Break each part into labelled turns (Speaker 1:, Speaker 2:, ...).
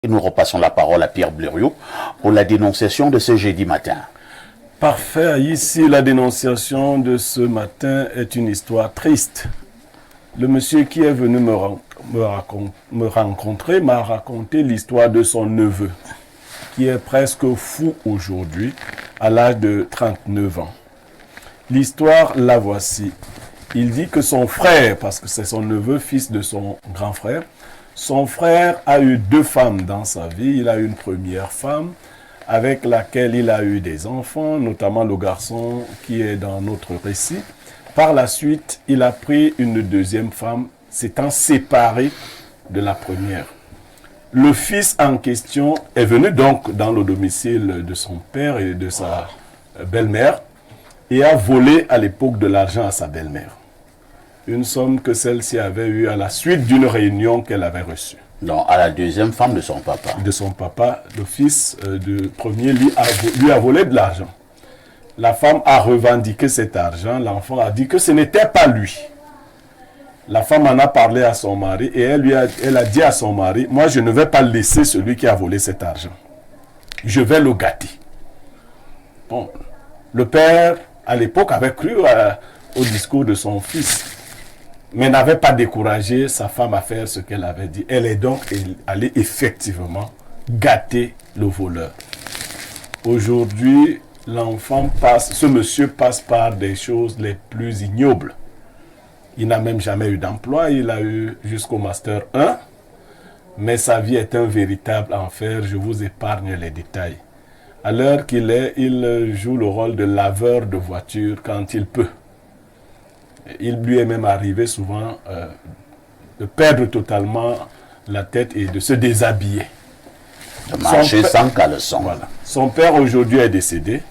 Speaker 1: Et nous repassons la parole à Pierre Blériot pour la dénonciation de ce jeudi matin.
Speaker 2: Parfait. Ici, la dénonciation de ce matin est une histoire triste. Le monsieur qui est venu me rencontrer m'a raconté l'histoire de son neveu, qui est presque fou aujourd'hui, à l'âge de 39 ans. L'histoire, la voici. Il dit que son frère, parce que c'est son neveu, fils de son grand frère, son frère a eu 2 femmes dans sa vie. Il a eu une première femme avec laquelle il a eu des enfants, notamment le garçon qui est dans notre récit. Par la suite, il a pris une 2e femme, s'étant séparé de la première. Le fils en question est venu donc dans le domicile de son père et de sa belle-mère et a volé à l'époque de l'argent à sa belle-mère. Une somme que celle-ci avait eue à la suite d'une réunion qu'elle avait reçue.
Speaker 1: Donc, à la 2e femme de son papa.
Speaker 2: De son papa, le fils du premier lui a volé de l'argent. La femme a revendiqué cet argent. L'enfant a dit que ce n'était pas lui. La femme en a parlé à son mari et elle a dit à son mari, moi je ne vais pas laisser celui qui a volé cet argent. Je vais le gâter. Bon, le père, à l'époque, avait cru au discours de son fils, mais n'avait pas découragé sa femme à faire ce qu'elle avait dit. Elle est donc allée effectivement gâter le voleur. Aujourd'hui, ce monsieur passe par des choses les plus ignobles. Il n'a même jamais eu d'emploi, il a eu jusqu'au Master 1, mais sa vie est un véritable enfer, je vous épargne les détails. À l'heure qu'il est, il joue le rôle de laveur de voiture quand il peut. Il lui est même arrivé souvent de perdre totalement la tête et de se déshabiller.
Speaker 1: De marcher sans caleçon.
Speaker 2: Voilà. Son père aujourd'hui est décédé,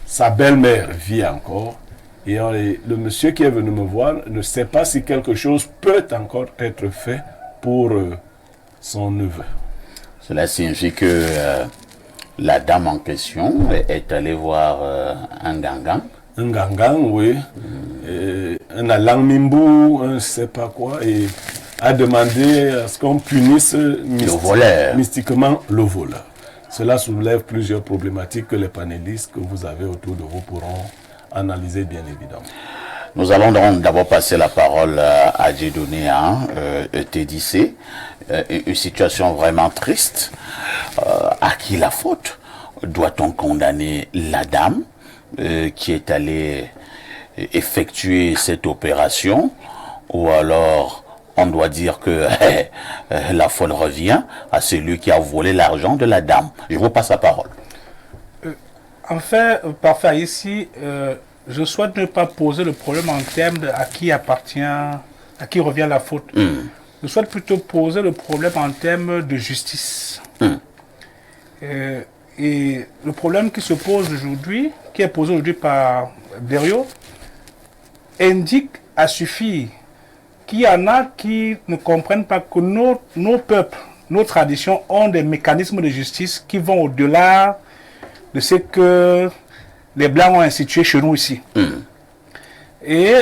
Speaker 2: sa belle-mère vit encore, et le monsieur qui est venu me voir ne sait pas si quelque chose peut encore être fait pour son neveu.
Speaker 1: Cela signifie que la dame en question est allée voir un gangan.
Speaker 2: Un gangan, oui. Un alangmimbu, un je ne sais pas quoi, et a demandé à ce qu'on punisse mystiquement le voleur. Cela soulève plusieurs problématiques que les panélistes que vous avez autour de vous pourront analyser bien évidemment.
Speaker 1: Nous allons donc d'abord passer la parole à Dieudonné TDC. Une situation vraiment triste. À qui la faute? Doit-on condamner la dame qui est allée effectuer cette opération, ou alors on doit dire que la faute revient à celui qui a volé l'argent de la dame? Je vous passe la parole.
Speaker 3: En fait, parfait, ici, je souhaite ne pas poser le problème en termes de à qui appartient, à qui revient la faute. Je souhaite plutôt poser le problème en termes de justice. Et le problème qui se pose aujourd'hui, qui est posé aujourd'hui par Blériot, indique à suffire qu'il y en a qui ne comprennent pas que nos peuples, nos traditions ont des mécanismes de justice qui vont au-delà de ce que les Blancs ont institué chez nous ici. Et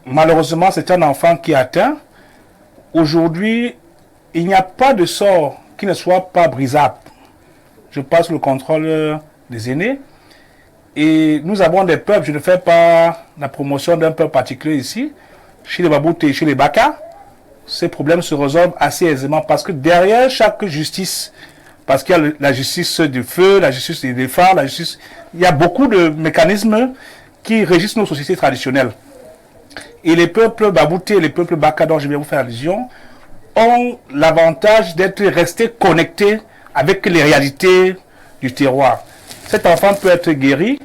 Speaker 3: malheureusement, c'est un enfant qui est atteint. Aujourd'hui, il n'y a pas de sort qui ne soit pas brisable. Je passe le contrôle des aînés. Et nous avons des peuples, je ne fais pas la promotion d'un peuple particulier ici, chez les Babouté et chez les Baka, ces problèmes se résolvent assez aisément parce que derrière chaque justice, parce qu'il y a la justice du feu, la justice des phares, il y a beaucoup de mécanismes qui régissent nos sociétés traditionnelles. Et les peuples Babouté et les peuples Baka, dont je vais vous faire allusion, ont l'avantage d'être restés connectés avec les réalités du terroir. Cet enfant peut être guéri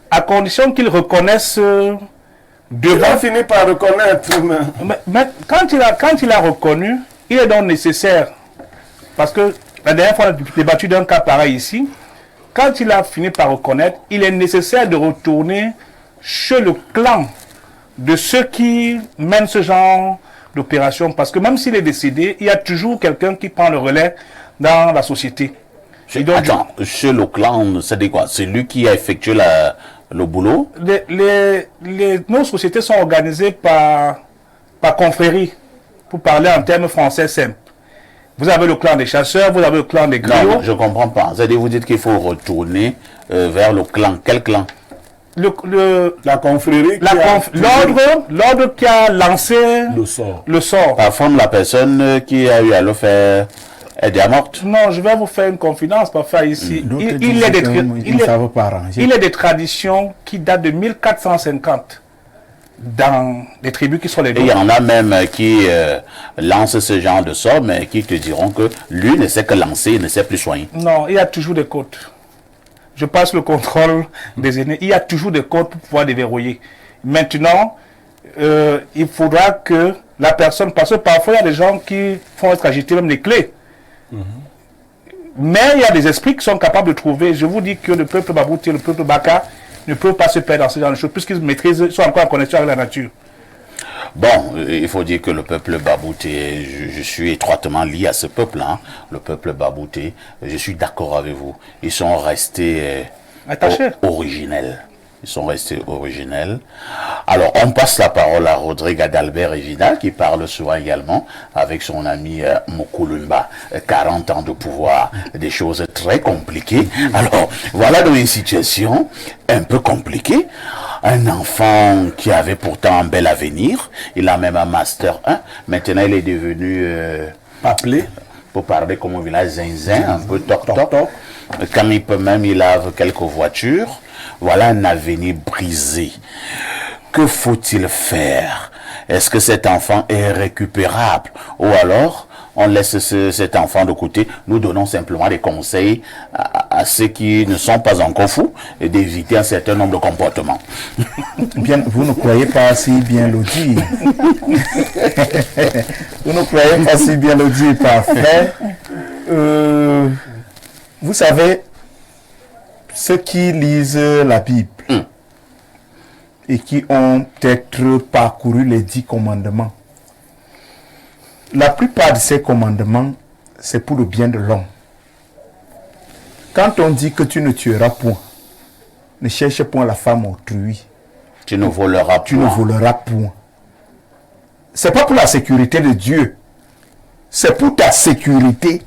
Speaker 3: à condition qu'il reconnaisse devant...
Speaker 2: Il a fini par reconnaître.
Speaker 3: Mais quand il a reconnu, il est donc nécessaire, parce que la dernière fois on a débattu d'un cas pareil ici, quand il a fini par reconnaître, il est nécessaire de retourner chez le clan de ceux qui mènent ce genre d'opération, parce que même s'il est décédé, il y a toujours quelqu'un qui prend le relais dans la société.
Speaker 1: Attends, chez le clan, c'est quoi? C'est lui qui a effectué le boulot?
Speaker 3: Nos sociétés sont organisées par confrérie, pour parler en termes français simples. Vous avez le clan des chasseurs, vous avez le clan des griots.
Speaker 1: Non, je ne comprends pas. C'est-à-dire, vous dites qu'il faut retourner vers le clan. Quel clan?
Speaker 2: La confrérie,
Speaker 3: l'ordre qui a lancé
Speaker 2: le sort.
Speaker 1: Par contre, la personne qui a eu à le faire est déjà morte.
Speaker 3: Non, je vais vous faire une confidence, parfois ici. Il est des traditions qui datent de 1450 dans les tribus qui sont les
Speaker 1: Et il y en a même qui lancent ce genre de sort, mais qui te diront que lui ne sait que lancer, il ne sait plus soigner.
Speaker 3: Non, il y a toujours des côtes. Je passe le contrôle des aînés. Il y a toujours des codes pour pouvoir déverrouiller. Maintenant, il faudra que la personne, parce que parfois il y a des gens qui font être agités même les clés. Mais il y a des esprits qui sont capables de trouver. Je vous dis que le peuple Babouti et le peuple Baka ne peuvent pas se perdre dans ce genre de choses, puisqu'ils maîtrisent, ils sont encore en connexion avec la nature.
Speaker 1: Bon, il faut dire que le peuple Babouté, je suis étroitement lié à ce peuple, hein, le peuple Babouté, je suis d'accord avec vous. Ils sont restés originels. Ils sont restés originels. Alors, on passe la parole à Rodrigue Adalbert Evina, qui parle souvent également avec son ami Mokulumba. 40 ans de pouvoir, des choses très compliquées. Alors, voilà dans une situation un peu compliquée. Un enfant qui avait pourtant un bel avenir. Il a même un Master 1. Maintenant, il est devenu...
Speaker 2: appelé.
Speaker 1: Pour parler comme au village zinzin, un peu toc-toc. Quand il peut même, il lave quelques voitures. Voilà un avenir brisé. Que faut-il faire? Est-ce que cet enfant est récupérable? Ou alors, on laisse cet enfant de côté? Nous donnons simplement des conseils à ceux qui ne sont pas encore fous et d'éviter un certain nombre de comportements.
Speaker 4: Bien, vous ne croyez pas si bien le dire. Vous ne croyez pas si bien le dire, parfait. Vous savez, ceux qui lisent la Bible et qui ont peut-être parcouru les 10 commandements, la plupart de ces commandements, c'est pour le bien de l'homme. Quand on dit que tu ne tueras point, ne cherche point la femme autrui.
Speaker 1: Tu ne voleras point.
Speaker 4: Tu ne voleras point. C'est pas pour la sécurité de Dieu. C'est pour ta sécurité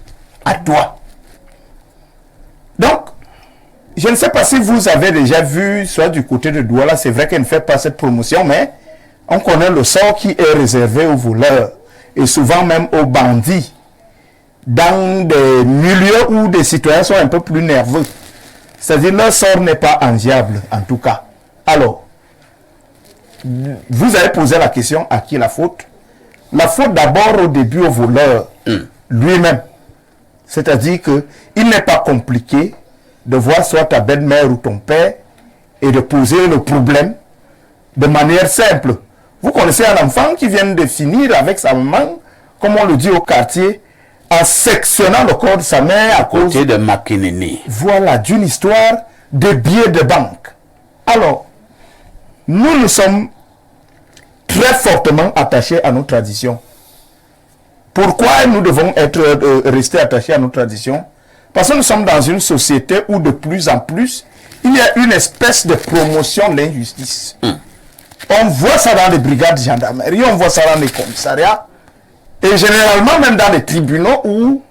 Speaker 4: à toi. Donc, je ne sais pas si vous avez déjà vu, soit du côté de Douala, c'est vrai qu'elle ne fait pas cette promotion, mais on connaît le sort qui est réservé aux voleurs et souvent même aux bandits dans des milieux où des citoyens sont un peu plus nerveux. C'est-à-dire leur sort n'est pas enviable, en tout cas. Alors, vous avez posé la question à qui la faute? La faute d'abord au début au voleur lui-même. C'est-à-dire que il n'est pas compliqué de voir soit ta belle-mère ou ton père et de poser le problème de manière simple. Vous connaissez un enfant qui vient de finir avec sa maman, comme on le dit au quartier, en sectionnant le corps de sa mère à cause
Speaker 1: de Makineni.
Speaker 4: Voilà, d'une histoire de billets de banque. Alors, nous sommes très fortement attachés à nos traditions. Pourquoi nous devons rester attachés à nos traditions? Parce que nous sommes dans une société où de plus en plus, il y a une espèce de promotion de l'injustice. On voit ça dans les brigades de gendarmerie, on voit ça dans les commissariats, et généralement même dans les tribunaux où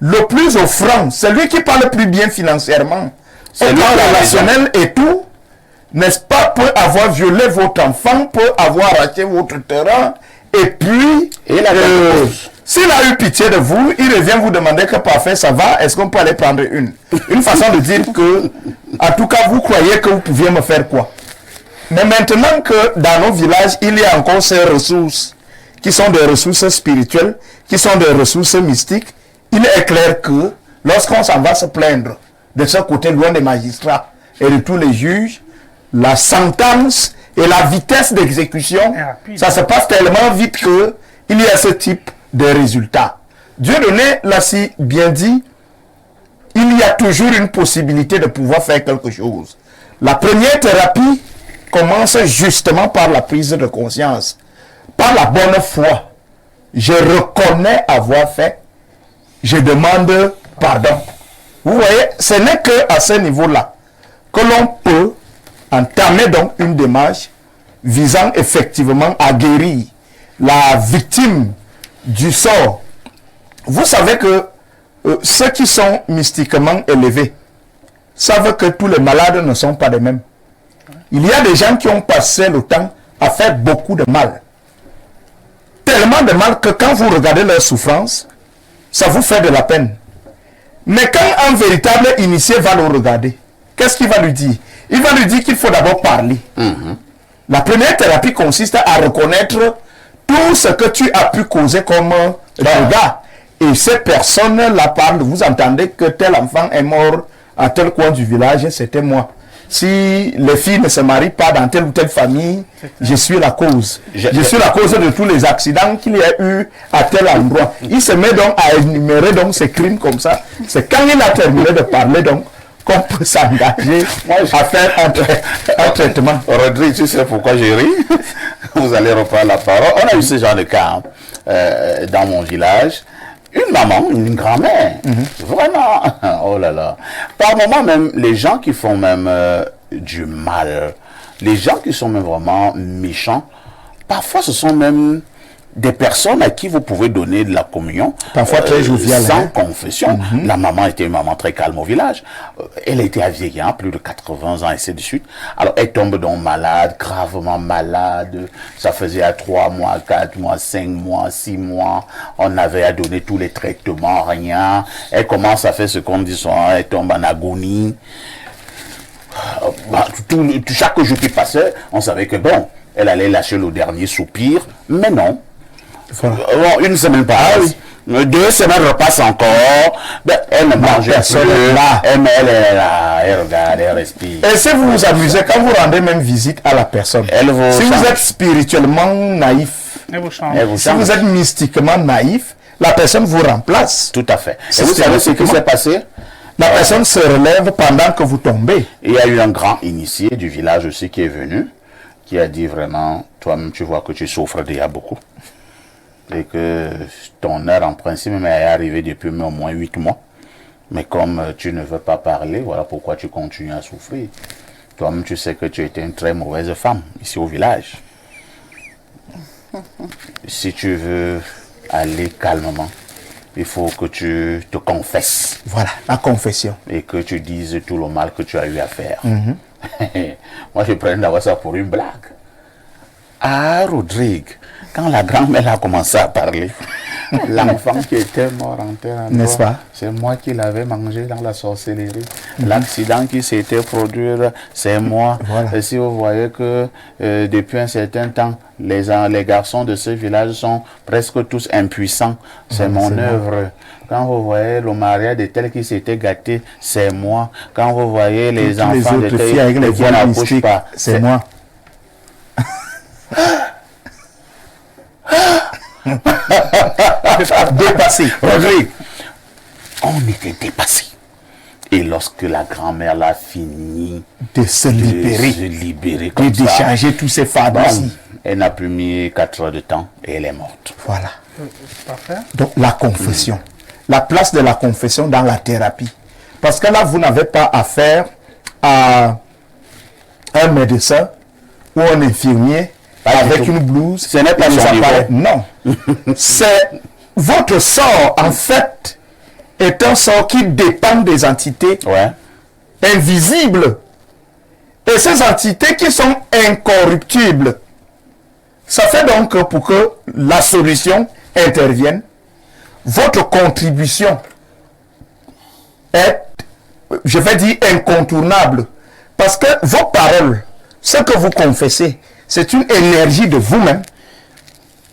Speaker 4: le plus offrant, celui qui parle le plus bien financièrement, au plan relationnel et tout, n'est-ce pas, peut avoir violé votre enfant, peut avoir racheté votre terrain, et puis, s'il a eu pitié de vous, il revient vous demander que parfait, ça va, est-ce qu'on peut aller prendre une façon de dire que, en tout cas, vous croyez que vous pouviez me faire quoi? Mais maintenant que dans nos villages, il y a encore ces ressources, qui sont des ressources spirituelles, qui sont des ressources mystiques, il est clair que, lorsqu'on s'en va se plaindre de ce côté loin des magistrats et de tous les juges, la sentence et la vitesse d'exécution, ça se passe tellement vite que il y a ce type de résultats. Dieu donné l'a si bien dit, il y a toujours une possibilité de pouvoir faire quelque chose. La première thérapie commence justement par la prise de conscience, par la bonne foi. Je reconnais avoir fait, je demande pardon. Vous voyez, ce n'est qu'à ce niveau-là que l'on peut entamer donc une démarche visant effectivement à guérir la victime du sort vous savez que ceux qui sont mystiquement élevés savent que tous les malades ne sont pas les mêmes. Il y a des gens qui ont passé le temps à faire beaucoup de mal. Tellement de mal que quand vous regardez leur souffrance, ça vous fait de la peine. Mais quand un véritable initié va le regarder, qu'est-ce qu'il va lui dire? Il va lui dire qu'il faut d'abord parler. La première thérapie consiste à reconnaître tout ce que tu as pu causer comme regard. Et ces personnes-là parlent, vous entendez que tel enfant est mort à tel coin du village, c'était moi. Si les filles ne se marient pas dans telle ou telle famille, je suis la cause. Je suis la cause de tous les accidents qu'il y a eu à tel endroit. Il se met donc à énumérer donc ces crimes comme ça. C'est quand il a terminé de parler donc qu'on peut s'engager à faire un traitement.
Speaker 1: Rodrigue, tu sais pourquoi j'ai ri? Vous allez reprendre la parole. On a eu ce genre de cas dans mon village. Une maman, une grand-mère, vraiment, oh là là. Par moment même, les gens qui font même du mal, les gens qui sont même vraiment méchants, parfois ce sont même des personnes à qui vous pouvez donner de la communion.
Speaker 4: Parfois très joviale.
Speaker 1: Sans confession. La maman était une maman très calme au village. Elle était vieillant, plus de 80 ans, et ainsi de suite. Alors, elle tombe donc malade, gravement malade. Ça faisait à 3 mois, 4 mois, 5 mois, 6 mois. On avait à donner tous les traitements, rien. Elle commence à faire ce qu'on dit souvent, elle tombe en agonie. Chaque jour qui passait, on savait que bon, elle allait lâcher le dernier soupir, mais non.
Speaker 4: Voilà.
Speaker 1: Bon, une semaine passe, 2 semaines repassent encore, ben, elle ne mange plus, elle est là, elle regarde, elle respire.
Speaker 4: Et si vous vous amusez, quand vous rendez même visite à la personne, si vous êtes spirituellement naïf, si vous êtes mystiquement naïf, la personne vous remplace.
Speaker 1: Tout à fait. Et vous savez ce qui s'est passé?
Speaker 4: La personne se relève pendant que vous tombez.
Speaker 1: Il y a eu un grand initié du village aussi qui est venu, qui a dit vraiment, toi-même tu vois que tu souffres déjà beaucoup. Et que ton heure en principe est arrivée depuis au moins 8 mois. Mais comme tu ne veux pas parler, voilà pourquoi tu continues à souffrir. Toi-même tu sais que tu étais une très mauvaise femme ici au village. Si tu veux aller calmement, il faut que tu te confesses.
Speaker 4: Voilà, la confession.
Speaker 1: Et que tu dises tout le mal que tu as eu à faire. Moi je prenais d'abord ça pour une blague. Ah, Rodrigue, quand la grand-mère a commencé à parler, l'enfant qui était mort en terre,
Speaker 4: n'est-ce pas?
Speaker 1: C'est moi qui l'avais mangé dans la sorcellerie. L'accident qui s'était produit, c'est moi.
Speaker 4: Voilà.
Speaker 1: Et si vous voyez que depuis un certain temps, les garçons de ce village sont presque tous impuissants, c'est mon œuvre. Quand vous voyez le mariage de tel qui s'était gâté, c'est moi. Quand vous voyez les enfants de tel qui n'accouchent pas,
Speaker 4: c'est moi.
Speaker 1: Dépassé. Rodrigue, on était dépassé. Et lorsque la grand-mère l'a fini
Speaker 4: de se
Speaker 1: libérer comme
Speaker 4: de
Speaker 1: ça,
Speaker 4: décharger tous ces fardeaux,
Speaker 1: elle n'a plus mis 4 heures de temps et elle est morte.
Speaker 4: Voilà.
Speaker 3: Parfait.
Speaker 4: Donc la confession, la place de la confession dans la thérapie. Parce que là, vous n'avez pas affaire à un médecin ou un infirmier avec une blouse.
Speaker 1: Ce n'est pas son niveau.
Speaker 4: Non. C'est votre sort, en fait, est un sort qui dépend des entités invisibles. Et ces entités qui sont incorruptibles. Ça fait donc que pour que la solution intervienne, votre contribution est, je vais dire, incontournable. Parce que vos paroles, ce que vous confessez, c'est une énergie de vous-même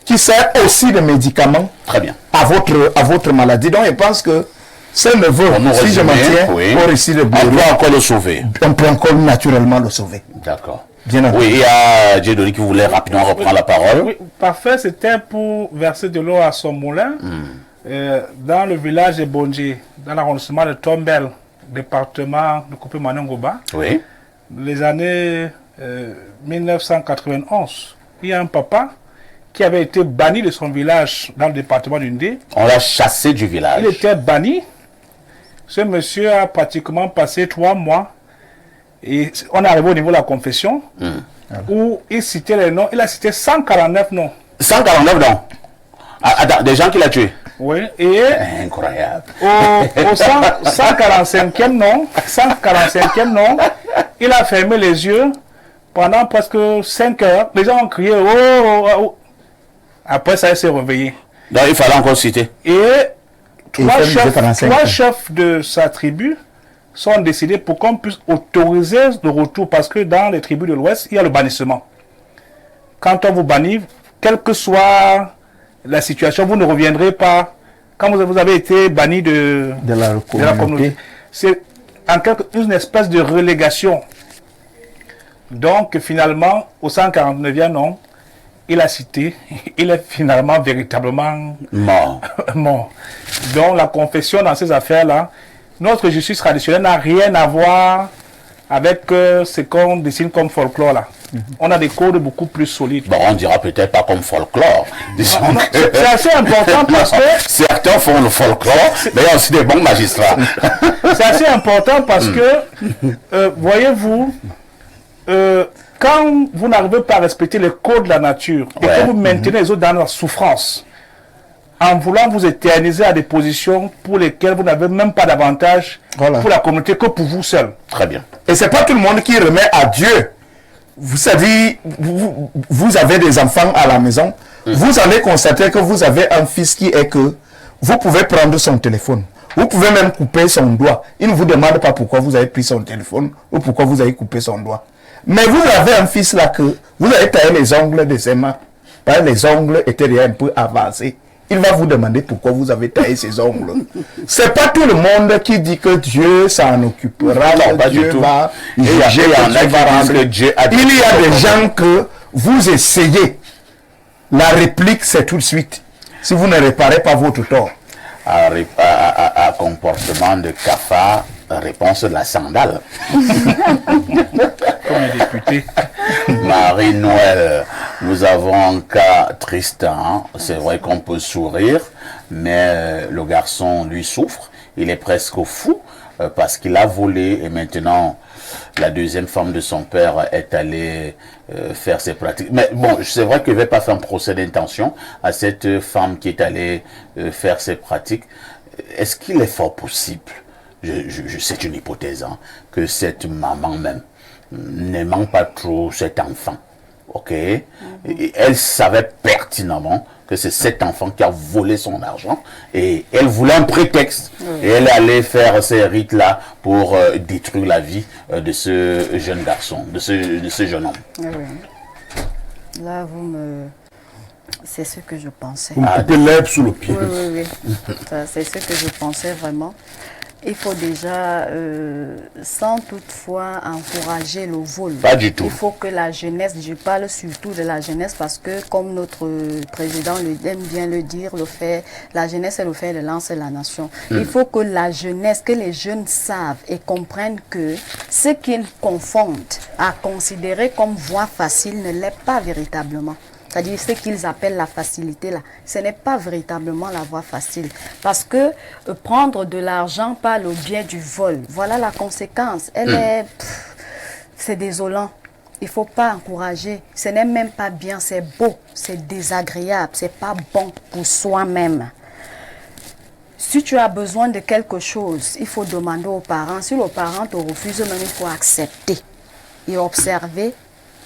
Speaker 4: qui sert aussi de médicament.
Speaker 1: Très bien.
Speaker 4: À votre maladie. Donc je pense que ce neveu, si je m'en tiens au récit de Blériot,
Speaker 1: on peut encore le sauver.
Speaker 4: On peut encore naturellement le sauver.
Speaker 1: D'accord.
Speaker 4: Bien entendu.
Speaker 1: Oui, il y a Dieudonné qui voulait rapidement reprendre la parole.
Speaker 3: Oui, parfait, c'était pour verser de l'eau à son moulin. Dans le village de Bondje, dans l'arrondissement de Tombel, département de Coupé-Manongoba, les années 1991, il y a un papa qui avait été banni de son village dans le département du Ndé.
Speaker 1: On l'a chassé du village.
Speaker 3: Il était banni. Ce monsieur a pratiquement passé 3 mois. Et on est arrivé au niveau de la confession, où il citait les noms. Il a cité 149 noms.
Speaker 1: 149 noms. Attends, des gens qu'il a tués.
Speaker 3: Oui, et
Speaker 1: Incroyable.
Speaker 3: au 145e nom, il a fermé les yeux pendant presque 5 heures. Les gens ont crié, oh, oh, oh. Après ça, il s'est réveillé.
Speaker 1: Donc il fallait encore citer.
Speaker 3: Et trois
Speaker 4: fermé
Speaker 3: chefs de sa tribu sont décidés pour qu'on puisse autoriser le retour, parce que dans les tribus de l'Ouest, il y a le bannissement. Quand on vous bannit, quelle que soit la situation, vous ne reviendrez pas. Quand vous avez été banni de la communauté, c'est en une espèce de relégation. Donc finalement, au 149e nom, il a cité, il est finalement véritablement
Speaker 1: Mort.
Speaker 3: mort. Donc la confession dans ces affaires-là, notre justice traditionnelle n'a rien à voir avec ce qu'on dessine comme folklore là. On a des codes beaucoup plus solides.
Speaker 1: Bon, on dira peut-être pas comme folklore. Disons que
Speaker 3: C'est assez important parce que
Speaker 1: certains font le folklore, mais il y a aussi des bons magistrats.
Speaker 3: c'est assez important parce que voyez-vous, quand vous n'arrivez pas à respecter les codes de la nature et
Speaker 1: Ouais.
Speaker 3: que vous maintenez les autres dans la souffrance, en voulant vous éterniser à des positions pour lesquelles vous n'avez même pas d'avantage
Speaker 4: Voilà.
Speaker 3: pour la communauté que pour vous seul.
Speaker 1: Très bien.
Speaker 4: Et c'est pas tout le monde qui remet à Dieu. Vous savez, vous avez des enfants à la maison, vous allez constater que vous avez un fils qui est que vous pouvez prendre son téléphone. Vous pouvez même couper son doigt. Il ne vous demande pas pourquoi vous avez pris son téléphone ou pourquoi vous avez coupé son doigt. Mais vous avez un fils là que vous avez taillé les ongles de ses mains. Les ongles étaient déjà un peu avancés. Il va vous demander pourquoi vous avez taillé ses ongles. C'est pas tout le monde qui dit que Dieu s'en occupera.
Speaker 1: Non, pas
Speaker 4: Dieu
Speaker 1: du tout.
Speaker 4: va
Speaker 1: Et il y en a qui disent que Dieu a
Speaker 4: Il y a des gens que vous essayez. La réplique, c'est tout de suite. Si vous ne réparez pas votre tort.
Speaker 1: À comportement de cafard, réponse de la sandale.
Speaker 3: Comme les députés.
Speaker 1: Marie-Noël, nous avons un cas triste. Hein? C'est vrai qu'on peut sourire, mais le garçon, lui, souffre. Il est presque fou parce qu'il a volé et maintenant la deuxième femme de son père est allée faire ses pratiques. Mais bon, c'est vrai que je ne vais pas faire un procès d'intention à cette femme qui est allée faire ses pratiques. Est-ce qu'il est fort possible, c'est une hypothèse, hein, que cette maman même n'aimant pas trop cet enfant, ok? Et elle savait pertinemment que c'est cet enfant qui a volé son argent et elle voulait un prétexte. Et elle allait faire ces rites-là pour détruire la vie de ce jeune garçon, de ce jeune homme.
Speaker 5: Oui. Là, vous me... C'est ce que je pensais.
Speaker 2: Vous me coupez l'herbe sous le pied.
Speaker 5: Oui. C'est ce que je pensais vraiment. Il faut déjà, sans toutefois encourager le vol.
Speaker 1: Pas du tout.
Speaker 5: Il faut que la jeunesse, je parle surtout de la jeunesse parce que comme notre président aime bien le dire, la jeunesse est le fer de lance de la nation. Il faut que la jeunesse, que les jeunes savent et comprennent que ce qu'ils confondent à considérer comme voie facile ne l'est pas véritablement. C'est-à-dire ce qu'ils appellent la facilité là, ce n'est pas véritablement la voie facile. Parce que prendre de l'argent par le biais du vol, voilà la conséquence. C'est désolant. Il ne faut pas encourager. Ce n'est même pas bien, c'est beau, c'est désagréable, c'est pas bon pour soi-même. Si tu as besoin de quelque chose, il faut demander aux parents. Si le parent te refuse, même il faut accepter et observer.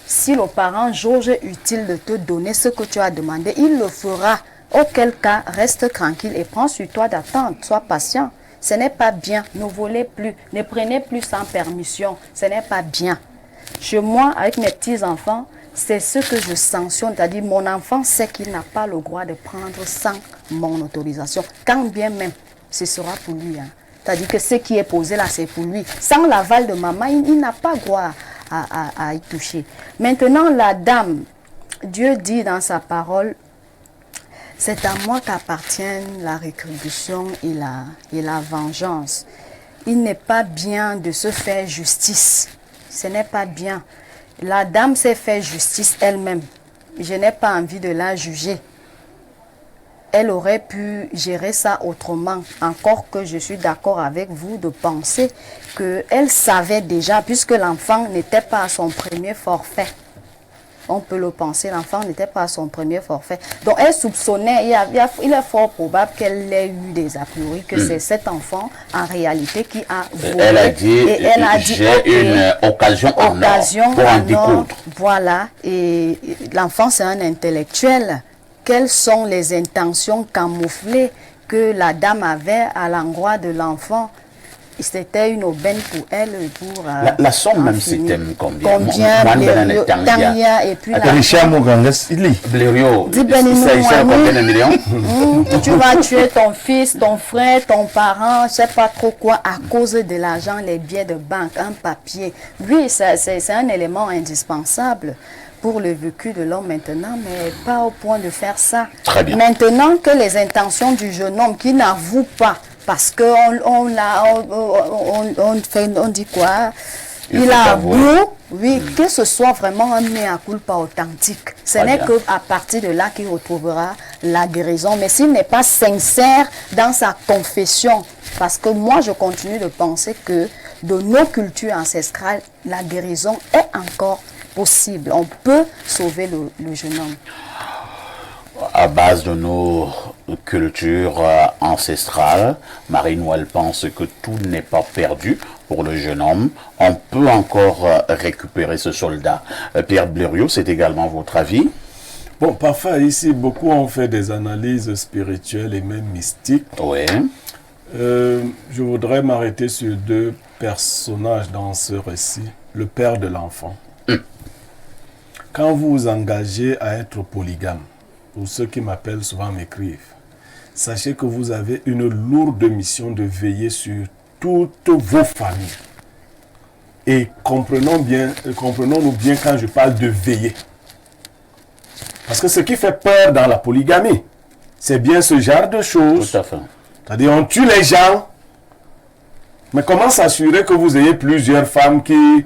Speaker 5: Si le parent jauge utile de te donner ce que tu as demandé, il le fera. Auquel cas, reste tranquille et prends sur toi d'attendre. Sois patient. Ce n'est pas bien. Ne volez plus. Ne prenez plus sans permission. Ce n'est pas bien. Chez moi, avec mes petits-enfants, c'est ce que je sanctionne. C'est-à-dire, mon enfant sait qu'il n'a pas le droit de prendre sans mon autorisation. Quand bien même, ce sera pour lui. Hein. C'est-à-dire que ce qui est posé là, c'est pour lui. Sans l'aval de maman, il n'a pas droit à y toucher. Maintenant, la dame, Dieu dit dans sa parole, c'est à moi qu'appartiennent la rétribution et la vengeance. Il n'est pas bien de se faire justice. Ce n'est pas bien. La dame s'est fait justice elle-même. Je n'ai pas envie de la juger. Elle aurait pu gérer ça autrement. Encore que je suis d'accord avec vous de penser qu'elle savait déjà, puisque l'enfant n'était pas à son premier forfait. on peut le penser, l'enfant n'était pas à son premier forfait. Donc elle soupçonnait, il est fort probable qu'elle ait eu des a priori, que c'est cet enfant en réalité qui a volé.
Speaker 1: Elle a dit, j'ai une occasion en or pour en découdre.
Speaker 5: Voilà, et l'enfant c'est un intellectuel. Quelles sont les intentions camouflées que la dame avait à l'endroit de l'enfant? C'était une aubaine pour elle. Pour,
Speaker 1: la somme même c'était combien?
Speaker 5: Tania et puis
Speaker 1: Blériot,
Speaker 5: dis
Speaker 1: combien de millions?
Speaker 5: Tu vas tuer ton fils, ton frère, ton parent, je sais pas trop quoi, à cause de l'argent, les billets de banque, un papier. Oui, c'est un élément indispensable pour le vécu de l'homme maintenant, mais pas au point de faire ça.
Speaker 1: Très bien.
Speaker 5: Maintenant que les intentions du jeune homme qui n'avoue pas, parce qu'on dit quoi? Il a beau, oui, que ce soit vraiment un mea culpa authentique. Ce n'est qu'à partir de là qu'il retrouvera la guérison. Mais s'il n'est pas sincère dans sa confession, parce que moi je continue de penser que de nos cultures ancestrales, la guérison est encore possible. On peut sauver le jeune homme.
Speaker 1: À base de nos cultures ancestrales, Marie-Noël pense que tout n'est pas perdu pour le jeune homme. On peut encore récupérer ce soldat. Pierre Blériot, c'est également votre avis?
Speaker 2: Bon, parfois ici, beaucoup ont fait des analyses spirituelles et même mystiques.
Speaker 1: Oui.
Speaker 2: Je voudrais m'arrêter sur deux personnages dans ce récit. Le père de l'enfant. Quand vous vous engagez à être polygame, pour ceux qui m'appellent souvent m'écrivent, sachez que vous avez une lourde mission de veiller sur toutes vos familles. Et comprenons-nous bien quand je parle de veiller. Parce que ce qui fait peur dans la polygamie, c'est bien ce genre de choses.
Speaker 1: Tout à fait.
Speaker 2: C'est-à-dire, on tue les gens, mais comment s'assurer que vous ayez plusieurs femmes qui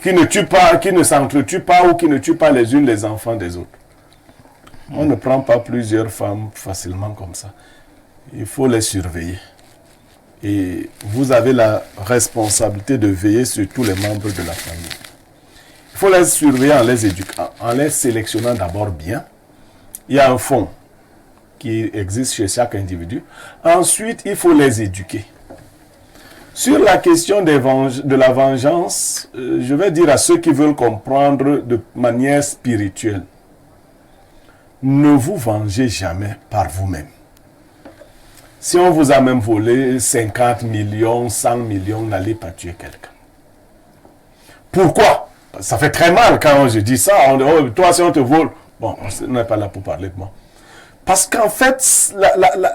Speaker 2: ne tuent pas, qui ne s'entretuent pas ou qui ne tuent pas les unes les enfants des autres? On ne prend pas plusieurs femmes facilement comme ça. Il faut les surveiller. Et vous avez la responsabilité de veiller sur tous les membres de la famille. Il faut les surveiller en les éduquant, en les sélectionnant d'abord bien. Il y a un fond qui existe chez chaque individu. Ensuite, il faut les éduquer. Sur la question de la vengeance, je vais dire à ceux qui veulent comprendre de manière spirituelle, ne vous vengez jamais par vous-même. Si on vous a même volé 50 millions, 100 millions, n'allez pas tuer quelqu'un. Pourquoi? Ça fait très mal quand je dis ça. Toi, si on te vole, bon, on n'est pas là pour parler de moi. Parce qu'en fait,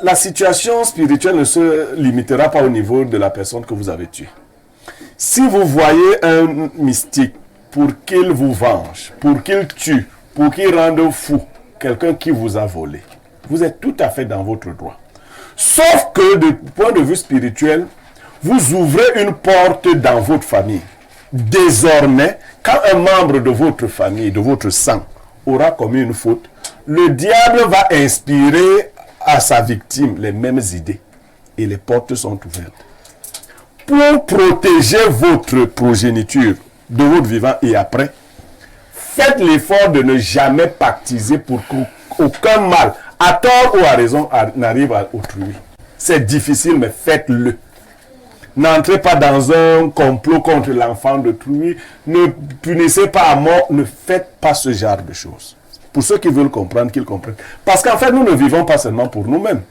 Speaker 2: la situation spirituelle ne se limitera pas au niveau de la personne que vous avez tuée. Si vous voyez un mystique pour qu'il vous venge, pour qu'il tue, pour qu'il rende fou quelqu'un qui vous a volé, vous êtes tout à fait dans votre droit. Sauf que, du point de vue spirituel, vous ouvrez une porte dans votre famille. Désormais, quand un membre de votre famille, de votre sang, aura commis une faute, le diable va inspirer à sa victime les mêmes idées. Et les portes sont ouvertes. Pour protéger votre progéniture de votre vivant et après, faites l'effort de ne jamais pactiser pour qu'aucun mal, à tort ou à raison, n'arrive à autrui. C'est difficile, mais faites-le. N'entrez pas dans un complot contre l'enfant d'autrui. Ne punissez pas à mort. Ne faites pas ce genre de choses. Pour ceux qui veulent comprendre, qu'ils comprennent. Parce qu'en fait, nous ne vivons pas seulement pour nous-mêmes.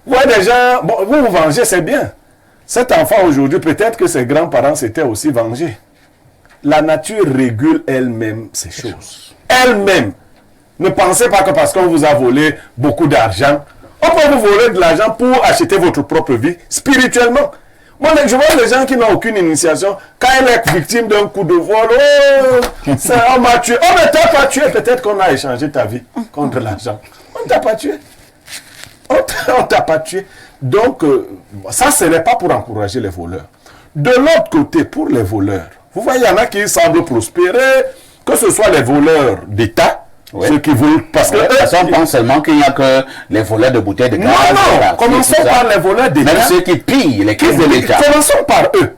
Speaker 2: Vous voyez des gens, bon, vous vous vengez, c'est bien. Cet enfant aujourd'hui, peut-être que ses grands-parents s'étaient aussi vengés. La nature régule elle-même ces choses. Elle-même. Ne pensez pas que parce qu'on vous a volé beaucoup d'argent, on peut vous voler de l'argent pour acheter votre propre vie spirituellement. Moi, je vois les gens qui n'ont aucune initiation, quand elle est victime d'un coup de vol, on m'a tué. Oh, mais t'as pas tué, peut-être qu'on a échangé ta vie contre l'argent. On t'a pas tué. On t'a pas tué. Donc, ça, ce n'est pas pour encourager les voleurs. De l'autre côté, pour les voleurs, vous voyez, il y en a qui semblent prospérer, que ce soit les voleurs d'État, oui. Ceux qui veulent... Parce que
Speaker 1: on pense seulement qu'il n'y a que les voleurs de bouteilles de gaz.
Speaker 2: Non, commençons par les voleurs d'État.
Speaker 1: Même ceux qui pillent les caisses de l'État.
Speaker 2: Commençons par eux.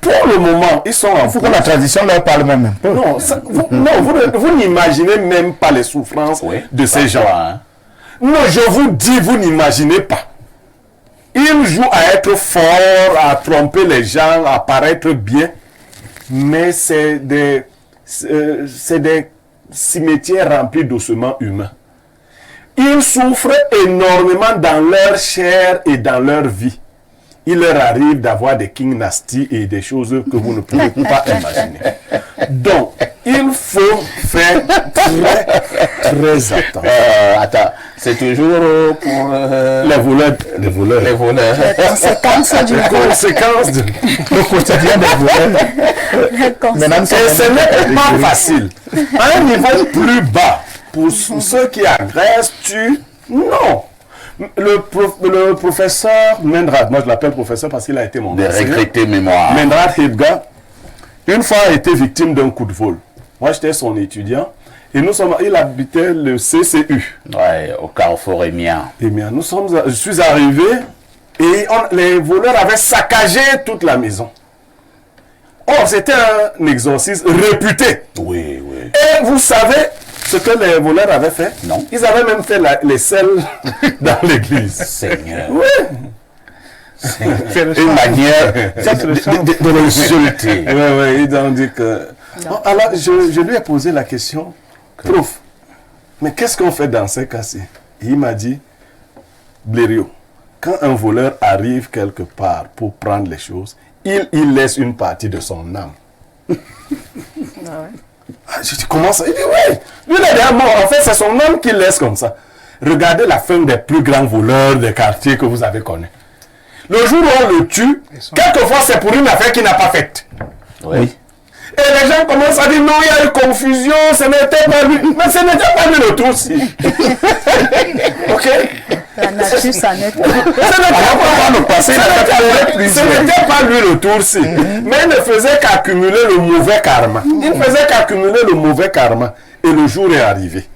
Speaker 2: Pour le moment, ils sont en
Speaker 4: Il faut que la tradition leur parle même un peu.
Speaker 2: Non, vous n'imaginez même pas les souffrances de ces gens.
Speaker 1: Hein?
Speaker 2: Non, je vous dis, vous n'imaginez pas. Ils jouent à être forts, à tromper les gens, à paraître bien. Mais c'est des cimetières remplis d'ossements humains. Ils souffrent énormément dans leur chair et dans leur vie. Il leur arrive d'avoir des king nasty et des choses que vous ne pouvez pas imaginer. Donc, il faut faire très attention.
Speaker 1: Attends, c'est toujours pour
Speaker 2: Les voleurs.
Speaker 1: les voleurs.
Speaker 5: Les conséquences du
Speaker 2: Les conséquences de...
Speaker 4: Le quotidien des voleurs.
Speaker 5: Les conséquences.
Speaker 2: Et ce n'est pas facile. À un niveau plus bas, pour ceux qui agressent, non. Le professeur Mendrad, moi je l'appelle professeur parce qu'il a été mon
Speaker 1: De
Speaker 2: enseignant.
Speaker 1: regretter mémoire.
Speaker 2: Mendrad Hebga, une fois a été victime d'un coup de vol. Moi j'étais son étudiant et il habitait le CCU.
Speaker 1: Ouais, au carrefour Émien.
Speaker 2: Eh bien, je suis arrivé et les voleurs avaient saccagé toute la maison. Or, c'était un exorcisme réputé.
Speaker 1: Oui, oui.
Speaker 2: Et vous savez ce que les voleurs avaient fait?
Speaker 1: Non.
Speaker 2: Ils avaient même fait les selles dans l'église.
Speaker 1: Seigneur.
Speaker 2: Oui.
Speaker 3: C'est le
Speaker 1: Une
Speaker 3: sang.
Speaker 1: manière
Speaker 3: C'est le sang.
Speaker 1: de l'insulter.
Speaker 2: Oui, ils ont dit que... Bon, alors, je lui ai posé la question, prof, mais qu'est-ce qu'on fait dans ces cas-ci? Il m'a dit, Blériot, quand un voleur arrive quelque part pour prendre les choses, il laisse une partie de son âme. Je dis, comment ça? Il dit, oui. Lui, il est déjà mort. En fait, c'est son âme qu'il laisse comme ça. Regardez la fin des plus grands voleurs des quartiers que vous avez connus. Le jour où on le tue, quelquefois, c'est pour une affaire qu'il n'a pas faite.
Speaker 1: Oui.
Speaker 2: Et les gens commencent à dire, non, il y a eu confusion, ce n'était pas lui. Mais ce n'était pas lui le tour-ci. Ok?
Speaker 5: La nature, ça n'est pas.
Speaker 2: Ce n'était pas lui le tour-ci. Mais il ne faisait qu'accumuler le mauvais karma. Il faisait qu'accumuler le mauvais karma. Et le jour est arrivé.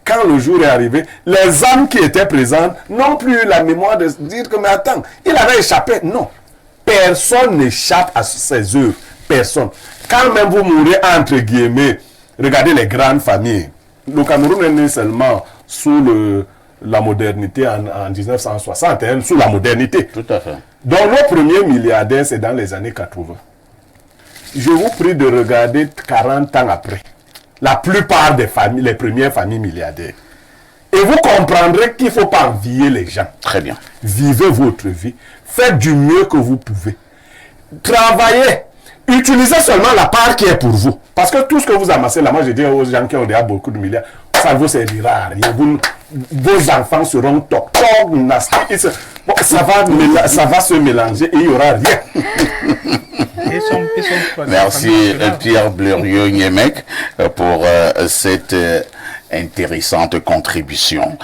Speaker 2: Quand le jour est arrivé, les âmes qui étaient présentes n'ont plus eu la mémoire de se dire que, mais attends, il avait échappé. Non. Personne n'échappe à ses œuvres. Personne. Quand même vous mourrez entre guillemets, regardez les grandes familles. Le Cameroun est né seulement sous la modernité en 1961, sous la modernité.
Speaker 1: Tout à fait.
Speaker 2: Donc nos premiers milliardaires, c'est dans les années 80. Je vous prie de regarder 40 ans après. La plupart des familles, les premières familles milliardaires. Et vous comprendrez qu'il ne faut pas envier les gens.
Speaker 1: Très bien.
Speaker 2: Vivez votre vie. Faites du mieux que vous pouvez. Travaillez. Utilisez seulement la part qui est pour vous. Parce que tout ce que vous amassez là, moi je dis aux gens qui ont déjà beaucoup de milliards, ça ne vous servira à rien. Vos enfants seront toc, nasty. Bon, ça va se mélanger et il n'y aura rien.
Speaker 1: Merci Pierre Blériot-Niemek pour cette intéressante contribution.